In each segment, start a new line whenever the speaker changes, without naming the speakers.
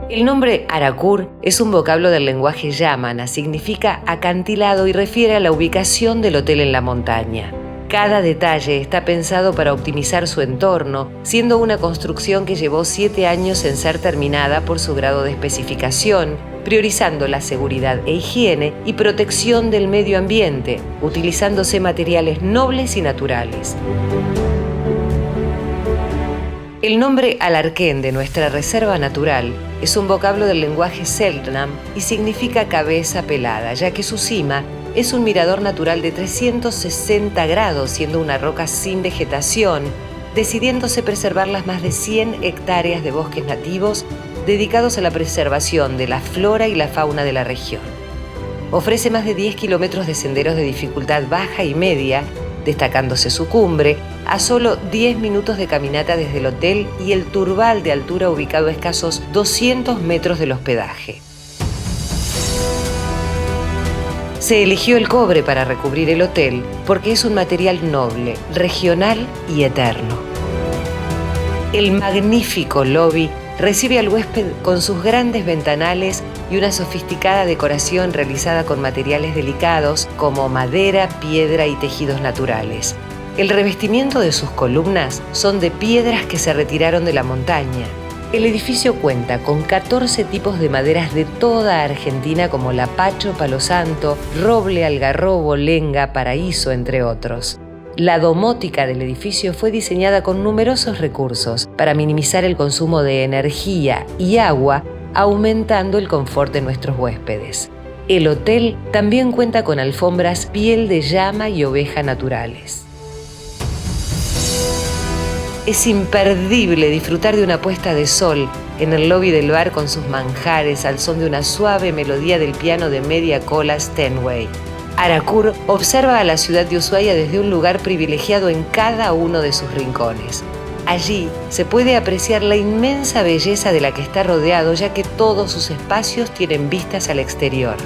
El nombre Arakur es un vocablo del lenguaje yamana, significa acantilado y refiere a la ubicación del hotel en la montaña. Cada detalle está pensado para optimizar su entorno, siendo una construcción que llevó 7 años en ser terminada por su grado de especificación, priorizando la seguridad e higiene y protección del medio ambiente, utilizándose materiales nobles y naturales. El nombre Alarquén de nuestra reserva natural es un vocablo del lenguaje Selknam y significa cabeza pelada, ya que su cima es un mirador natural de 360 grados, siendo una roca sin vegetación, decidiéndose preservar las más de 100 hectáreas de bosques nativos dedicados a la preservación de la flora y la fauna de la región. Ofrece más de 10 kilómetros de senderos de dificultad baja y media, destacándose su cumbre, a solo 10 minutos de caminata desde el hotel y el turbal de altura ubicado a escasos 200 metros del hospedaje. Se eligió el cobre para recubrir el hotel porque es un material noble, regional y eterno. El magnífico lobby recibe al huésped con sus grandes ventanales y una sofisticada decoración realizada con materiales delicados como madera, piedra y tejidos naturales. El revestimiento de sus columnas son de piedras que se retiraron de la montaña. El edificio cuenta con 14 tipos de maderas de toda Argentina como lapacho, palo santo, roble, algarrobo, lenga, paraíso, entre otros. La domótica del edificio fue diseñada con numerosos recursos para minimizar el consumo de energía y agua, aumentando el confort de nuestros huéspedes. El hotel también cuenta con alfombras piel de llama y oveja naturales. Es imperdible disfrutar de una puesta de sol en el lobby del bar con sus manjares al son de una suave melodía del piano de media cola Steinway. Arakur observa a la ciudad de Ushuaia desde un lugar privilegiado en cada uno de sus rincones. Allí se puede apreciar la inmensa belleza de la que está rodeado, ya que todos sus espacios tienen vistas al exterior.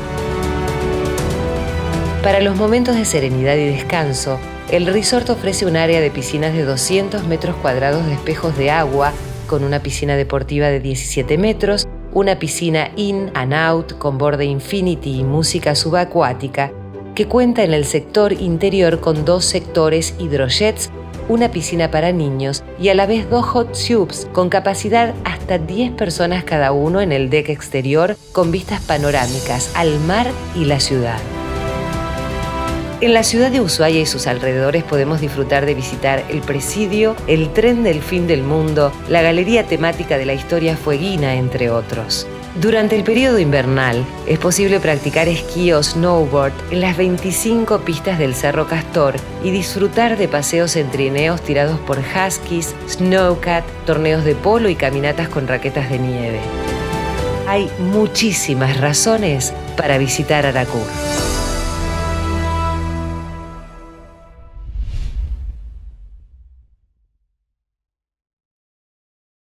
Para los momentos de serenidad y descanso, el resort ofrece un área de piscinas de 200 metros cuadrados de espejos de agua, con una piscina deportiva de 17 metros, una piscina in and out con borde infinity y música subacuática, que cuenta en el sector interior con 2 sectores hidrojets, una piscina para niños y a la vez 2 hot tubs con capacidad hasta 10 personas cada uno en el deck exterior con vistas panorámicas al mar y la ciudad. En la ciudad de Ushuaia y sus alrededores podemos disfrutar de visitar el presidio, el tren del fin del mundo, la galería temática de la historia fueguina, entre otros. Durante el periodo invernal, es posible practicar esquí o snowboard en las 25 pistas del Cerro Castor y disfrutar de paseos en trineos tirados por huskies, snowcat, torneos de polo y caminatas con raquetas de nieve. Hay muchísimas razones para visitar Arakur.